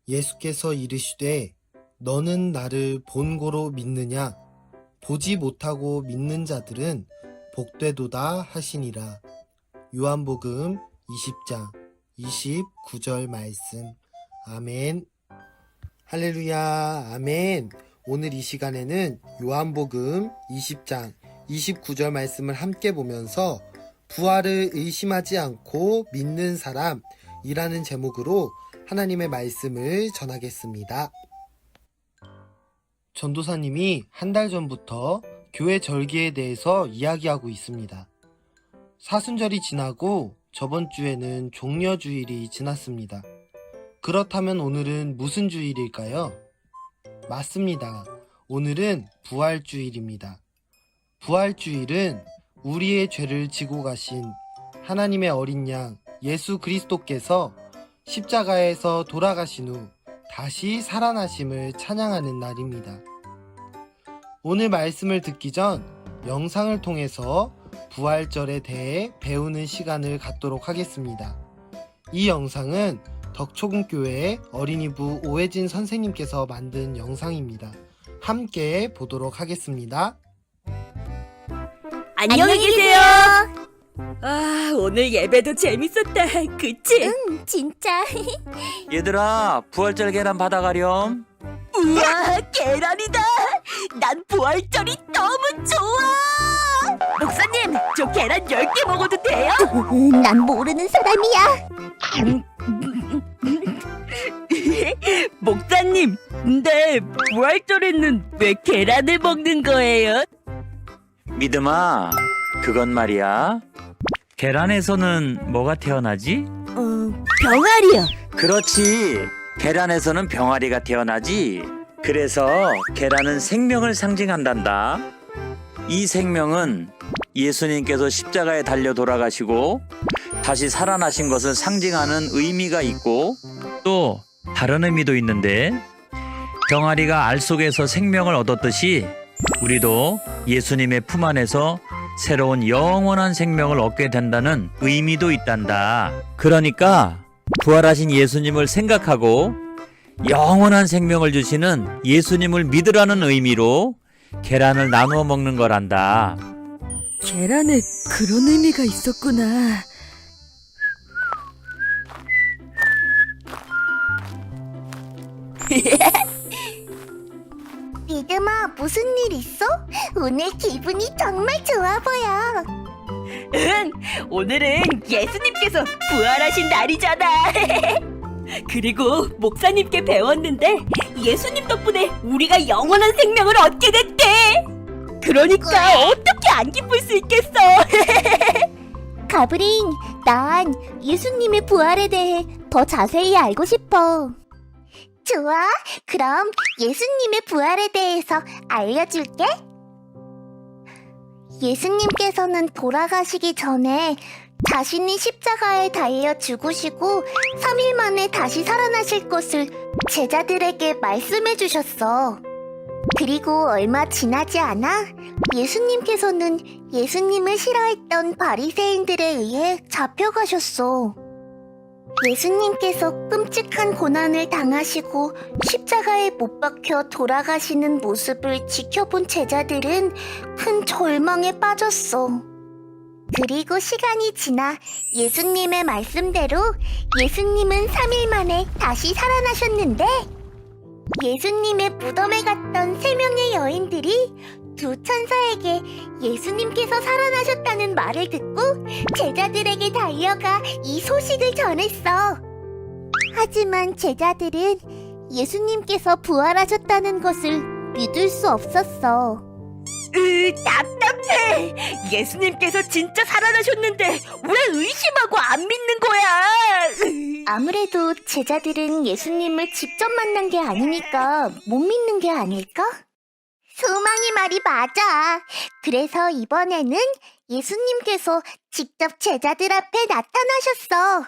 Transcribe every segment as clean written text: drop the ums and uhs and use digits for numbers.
예수께서 이르시되 너는 나를 본고로 믿느냐? 보지 못하고 믿는 자들은 복되도다 하시니라. 요한복음 20장 29절 말씀. 아멘. 할렐루야. 아멘. 오늘 이 시간에는 요한복음 20장 29절 말씀을 함께 보면서 부활을 의심하지 않고 믿는 사람이라는 제목으로 하나님의 말씀을 전하겠습니다. 전도사님이 한 달 전부터 교회 절기에 대해서 이야기하고 있습니다. 사순절이 지나고 저번 주에는 종려주일이 지났습니다. 그렇다면 오늘은 무슨 주일일까요? 맞습니다. 오늘은 부활주일입니다. 부활주일은 우리의 죄를 지고 가신 하나님의 어린 양 예수 그리스도께서 십자가에서 돌아가신 후 다시 살아나심을 찬양하는 날입니다. 오늘 말씀을 듣기 전 영상을 통해서 부활절에 대해 배우는 시간을 갖도록 하겠습니다. 이 영상은 덕초군교회 어린이부 오혜진 선생님께서 만든 영상입니다. 함께 보도록 하겠습니다. 안녕히 계세요. 아, 오늘 예배도 재밌었다. 그치? 응, 진짜. 얘들아, 부활절 계란 받아가렴. 우와, 계란이다. 난 부활절이 너무 좋아. 목사님, 저 계란 10개 먹어도 돼요? 난 모르는 사람이야. 목사님, 근데 부활절에는 왜 계란을 먹는 거예요? 믿음아, 그건 말이야. 계란에서는 뭐가 태어나지? 병아리요. 그렇지. 계란에서는 병아리가 태어나지. 그래서 계란은 생명을 상징한단다. 이 생명은 예수님께서 십자가에 달려 돌아가시고 다시 살아나신 것을 상징하는 의미가 있고 또 다른 의미도 있는데, 병아리가 알 속에서 생명을 얻었듯이 우리도 예수님의 품 안에서 새로운 영원한 생명을 얻게 된다는 의미도 있단다. 그러니까 부활하신 예수님을 생각하고 영원한 생명을 주시는 예수님을 믿으라는 의미로 계란을 나누어 먹는 거란다. 계란에 그런 의미가 있었구나. 믿음아, 무슨 일 있어? 오늘 기분이 정말 좋아 보여. 응, 오늘은 예수님께서 부활하신 날이잖아. 그리고 목사님께 배웠는데 예수님 덕분에 우리가 영원한 생명을 얻게 됐대. 그러니까 어떻게 안 기쁠 수 있겠어. 가브린, 난 예수님의 부활에 대해 더 자세히 알고 싶어. 좋아, 그럼 예수님의 부활에 대해서 알려줄게. 예수님께서는 돌아가시기 전에 자신이 십자가에 달려 죽으시고 3일 만에 다시 살아나실 것을 제자들에게 말씀해 주셨어. 그리고 얼마 지나지 않아 예수님께서는 예수님을 싫어했던 바리새인들에 의해 잡혀가셨어. 예수님께서 끔찍한 고난을 당하시고 십자가에 못 박혀 돌아가시는 모습을 지켜본 제자들은 큰 절망에 빠졌어. 그리고 시간이 지나 예수님의 말씀대로 예수님은 3일 만에 다시 살아나셨는데, 예수님의 무덤에 갔던 3명의 여인들이 두 천사에게 예수님께서 살아나셨다는 말을 듣고 제자들에게 달려가 이 소식을 전했어. 하지만 제자들은 예수님께서 부활하셨다는 것을 믿을 수 없었어. 답답해. 예수님께서 진짜 살아나셨는데 왜 의심하고 안 믿는 거야? 아무래도 제자들은 예수님을 직접 만난 게 아니니까 못 믿는 게 아닐까? 소망이 말이 맞아. 그래서 이번에는 예수님께서 직접 제자들 앞에 나타나셨어.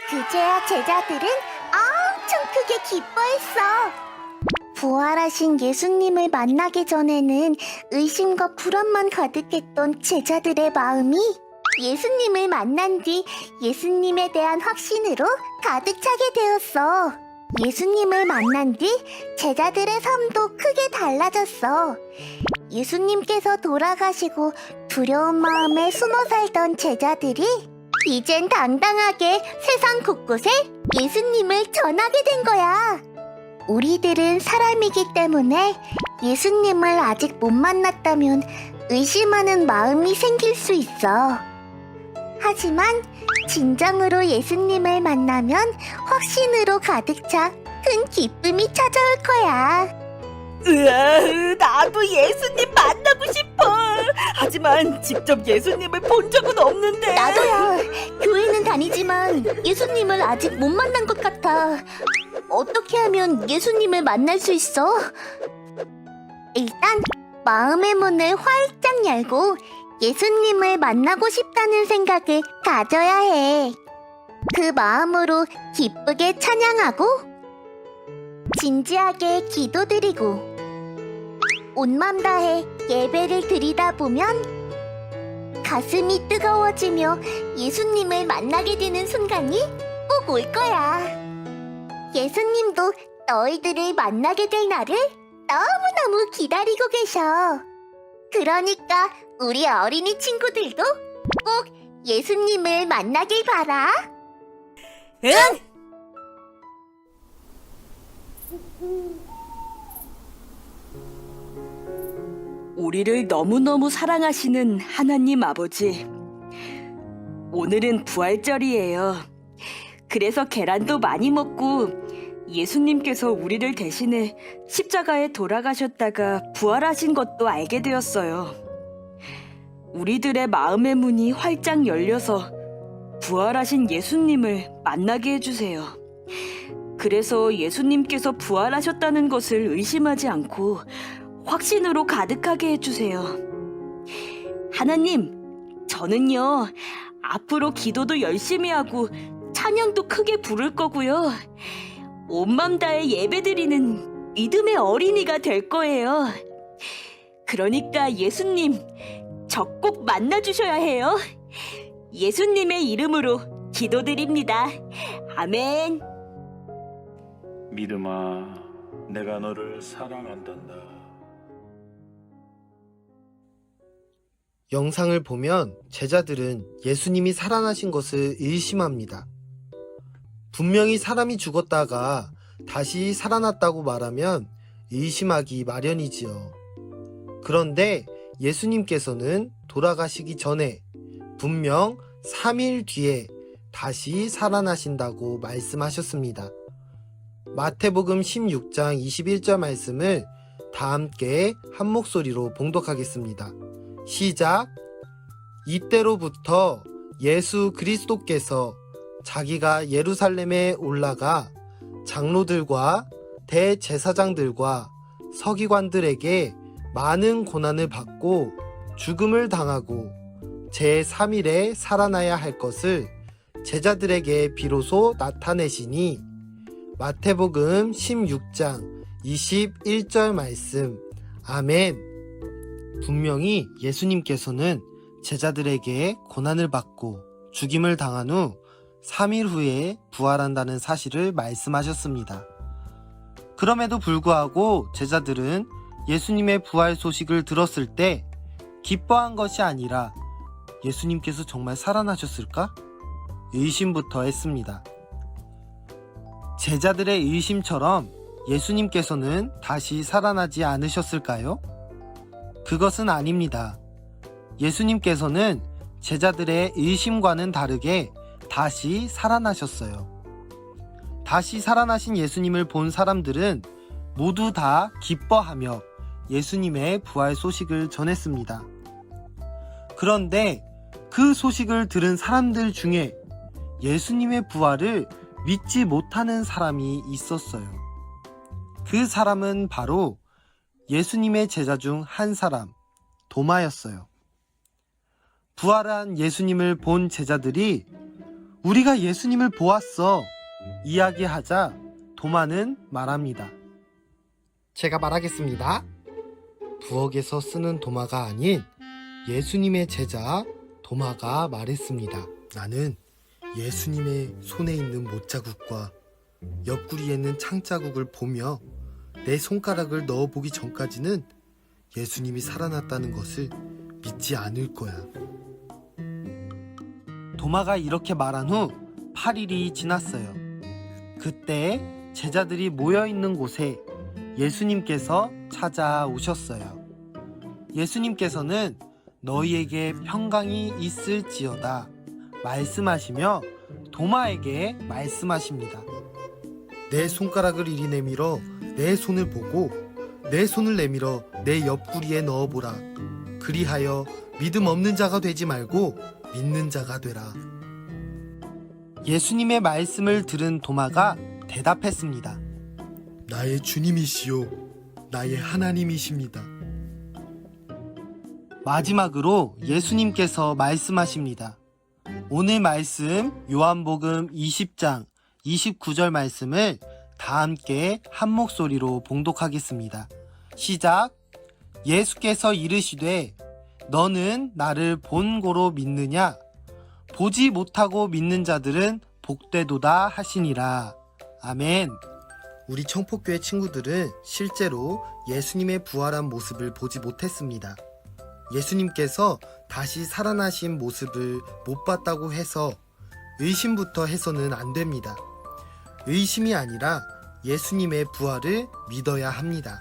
그제야 제자들은 엄청 크게 기뻐했어. 부활하신 예수님을 만나기 전에는 의심과 불안만 가득했던 제자들의 마음이 예수님을 만난 뒤 예수님에 대한 확신으로 가득 차게 되었어. 예수님을 만난 뒤 제자들의 삶도 크게 달라졌어. 예수님께서 돌아가시고 두려운 마음에 숨어 살던 제자들이 이젠 당당하게 세상 곳곳에 예수님을 전하게 된 거야. 우리들은 사람이기 때문에 예수님을 아직 못 만났다면 의심하는 마음이 생길 수 있어. 하지만 진정으로 예수님을 만나면 확신으로 가득 차 큰 기쁨이 찾아올 거야. 으아, 나도 예수님 만나고 싶어. 하지만 직접 예수님을 본 적은 없는데. 나도야. 교회는 다니지만 예수님을 아직 못 만난 것 같아. 어떻게 하면 예수님을 만날 수 있어? 일단 마음의 문을 활짝 열고 예수님을 만나고 싶다는 생각을 가져야 해. 그 마음으로 기쁘게 찬양하고 진지하게 기도드리고 온 맘 다해 예배를 드리다 보면 가슴이 뜨거워지며 예수님을 만나게 되는 순간이 꼭 올 거야. 예수님도 너희들을 만나게 될 날을 너무너무 기다리고 계셔. 그러니까 우리 어린이 친구들도 꼭 예수님을 만나길 바라. 응? 우리를 너무너무 사랑하시는 하나님 아버지, 오늘은 부활절이에요. 그래서 계란도 많이 먹고 예수님께서 우리를 대신해 십자가에 돌아가셨다가 부활하신 것도 알게 되었어요. 우리들의 마음의 문이 활짝 열려서 부활하신 예수님을 만나게 해주세요. 그래서 예수님께서 부활하셨다는 것을 의심하지 않고 확신으로 가득하게 해주세요. 하나님, 저는요, 앞으로 기도도 열심히 하고 찬양도 크게 부를 거고요. 온 맘 다해 예배드리는 믿음의 어린이가 될 거예요. 그러니까 예수님, 저 꼭 만나주셔야 해요. 예수님의 이름으로 기도드립니다. 아멘. 믿음아, 내가 너를 사랑한단다. 영상을 보면 제자들은 예수님이 살아나신 것을 의심합니다. 분명히 사람이 죽었다가 다시 살아났다고 말하면 의심하기 마련이지요. 그런데 예수님께서는 돌아가시기 전에 분명 3일 뒤에 다시 살아나신다고 말씀하셨습니다. 마태복음 16장 21절 말씀을 다 함께 한 목소리로 봉독하겠습니다. 시작! 이때로부터 예수 그리스도께서 자기가 예루살렘에 올라가 장로들과 대제사장들과 서기관들에게 많은 고난을 받고 죽음을 당하고 제3일에 살아나야 할 것을 제자들에게 비로소 나타내시니 마태복음 16장 21절 말씀. 아멘. 분명히 예수님께서는 제자들에게 고난을 받고 죽임을 당한 후 3일 후에 부활한다는 사실을 말씀하셨습니다. 그럼에도 불구하고 제자들은 예수님의 부활 소식을 들었을 때 기뻐한 것이 아니라 예수님께서 정말 살아나셨을까? 의심부터 했습니다. 제자들의 의심처럼 예수님께서는 다시 살아나지 않으셨을까요? 그것은 아닙니다. 예수님께서는 제자들의 의심과는 다르게 다시 살아나셨어요. 다시 살아나신 예수님을 본 사람들은 모두 다 기뻐하며 예수님의 부활 소식을 전했습니다. 그런데 그 소식을 들은 사람들 중에 예수님의 부활을 믿지 못하는 사람이 있었어요. 그 사람은 바로 예수님의 제자 중 한 사람, 도마였어요. 부활한 예수님을 본 제자들이 우리가 예수님을 보았어 이야기하자 도마는 말합니다. 제가 말하겠습니다. 부엌에서 쓰는 도마가 아닌 예수님의 제자 도마가 말했습니다. 나는 예수님의 손에 있는 못자국과 옆구리에 있는 창자국을 보며 내 손가락을 넣어보기 전까지는 예수님이 살아났다는 것을 믿지 않을 거야. 도마가 이렇게 말한 후 8일이 지났어요. 그때 제자들이 모여있는 곳에 예수님께서 찾아오셨어요. 예수님께서는 너희에게 평강이 있을지어다 말씀하시며 도마에게 말씀하십니다. 내 손가락을 이리 내밀어 내 손을 보고 내 손을 내밀어 내 옆구리에 넣어보라. 그리하여 믿음 없는 자가 되지 말고 믿는 자가 되라. 예수님의 말씀을 들은 도마가 대답했습니다. 나의 주님이시요 나의 하나님이십니다. 마지막으로 예수님께서 말씀하십니다. 오늘 말씀 요한복음 20장 29절 말씀을 다 함께 한 목소리로 봉독하겠습니다. 시작. 예수께서 이르시되 너는 나를 본고로 믿느냐? 보지 못하고 믿는 자들은 복되도다 하시니라. 아멘. 우리 청포교회 친구들은 실제로 예수님의 부활한 모습을 보지 못했습니다. 예수님께서 다시 살아나신 모습을 못 봤다고 해서 의심부터 해서는 안 됩니다. 의심이 아니라 예수님의 부활을 믿어야 합니다.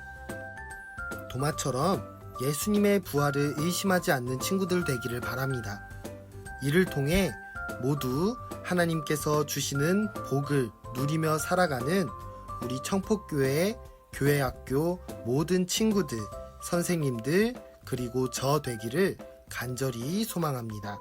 도마처럼 예수님의 부활을 의심하지 않는 친구들 되기를 바랍니다. 이를 통해 모두 하나님께서 주시는 복을 누리며 살아가는 우리 청포교회 교회학교 모든 친구들, 선생님들, 그리고 저 되기를 간절히 소망합니다.